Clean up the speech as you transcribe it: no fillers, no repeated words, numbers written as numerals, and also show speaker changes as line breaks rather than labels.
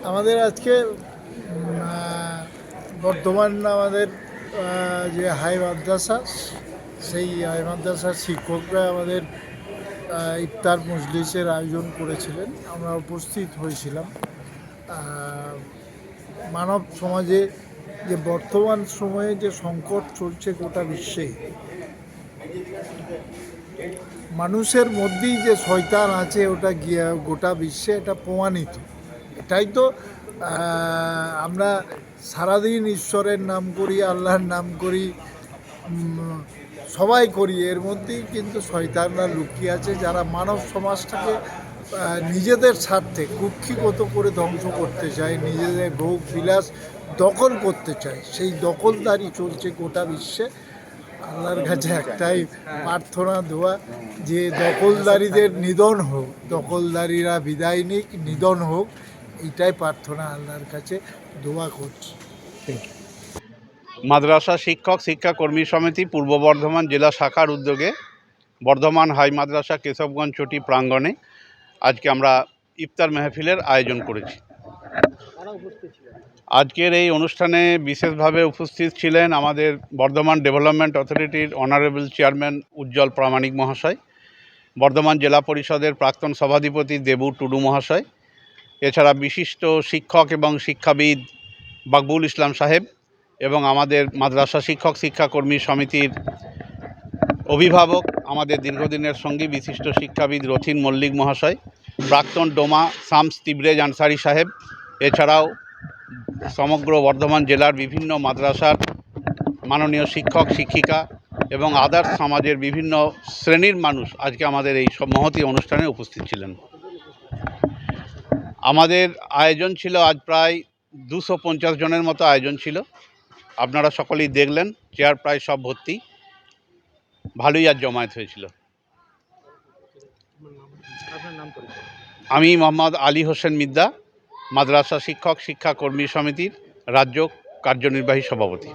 আমাদের আজকে বর্ধমান আমাদের যে হাই মাদ্রাসা, সেই হাই মাদ্রাসার শিক্ষকরা আমাদের ইফতার মজলিসের আয়োজন করেছিলেন। আমরা উপস্থিত হয়েছিলাম। মানব সমাজে যে বর্তমান সময়ে যে সংকট চলছে গোটা বিশ্বে, মানুষের মধ্যেই যে শয়তান আছে ওটা গিয়ে গোটা বিশ্বে এটা প্রমাণিত। এটাই তো আমরা সারাদিন ঈশ্বরের নাম করি, আল্লাহর নাম করি, সবাই করি, এর মধ্যেই কিন্তু শয়তানরা লুকিয়ে আছে, যারা মানব সমাজটাকে নিজেদের স্বার্থে কুক্ষিগত করে ধ্বংস করতে চায়, নিজেদের ভোগ বিলাস দখল করতে চায়। সেই দখলদারি চলছে গোটা বিশ্বে। আল্লাহর কাছে একটাই প্রার্থনা, দোয়া, যে দখলদারিদের নিধন হোক, দখলদারিরা বিদায় নিক, নিধন হোক, এইটাই প্রার্থনা আল্লাহর কাছে দোয়া করছি।
মাদ্রাসা শিক্ষা কর্মী সমিতি পূর্ব বর্ধমান জেলা শাখার উদ্যোগে বর্ধমান হাই মাদ্রাসা কেশবগঞ্জ চটি প্রাঙ্গণে আজকে আমরা ইফতার মেহফিলের আয়োজন করেছি। আজকের এই অনুষ্ঠানে বিশেষভাবে উপস্থিত ছিলেন আমাদের বর্ধমান ডেভেলপমেন্ট অথরিটির অনারেবল চেয়ারম্যান উজ্জ্বল প্রামাণিক মহাশয়, বর্ধমান জেলা পরিষদের প্রাক্তন সভাধিপতি দেবু টুডু মহাশয়, এছাড়া বিশিষ্ট শিক্ষক এবং শিক্ষাবিদ বাকবুল ইসলাম সাহেব এবং আমাদের মাদ্রাসা শিক্ষাকর্মী সমিতির অভিভাবক, আমাদের দীর্ঘদিনের সঙ্গী বিশিষ্ট শিক্ষাবিদ রথিন মল্লিক মহাশয়, প্রাক্তন ডোমা শামস তিবরেজ আনসারি সাহেব, এছাড়াও সমগ্র বর্ধমান জেলার বিভিন্ন মাদ্রাসার মাননীয় শিক্ষক শিক্ষিকা এবং আদার্স সমাজের বিভিন্ন শ্রেণীর মানুষ আজকে আমাদের এই সব মহতী অনুষ্ঠানে উপস্থিত ছিলেন। আমাদের আয়োজন ছিল আজ প্রায় 250 জনের মতো আয়োজন ছিল। আপনারা সকলেই দেখলেন, চেয়ার প্রায় সব ভর্তি, ভালোই আজ জমায়েত হয়েছিল। আমি মোহাম্মদ আলী হোসেন মিদ্দা, মাদ্রাসা শিক্ষাকর্মী সমিতির রাজ্য কার্যনির্বাহী সভাপতি।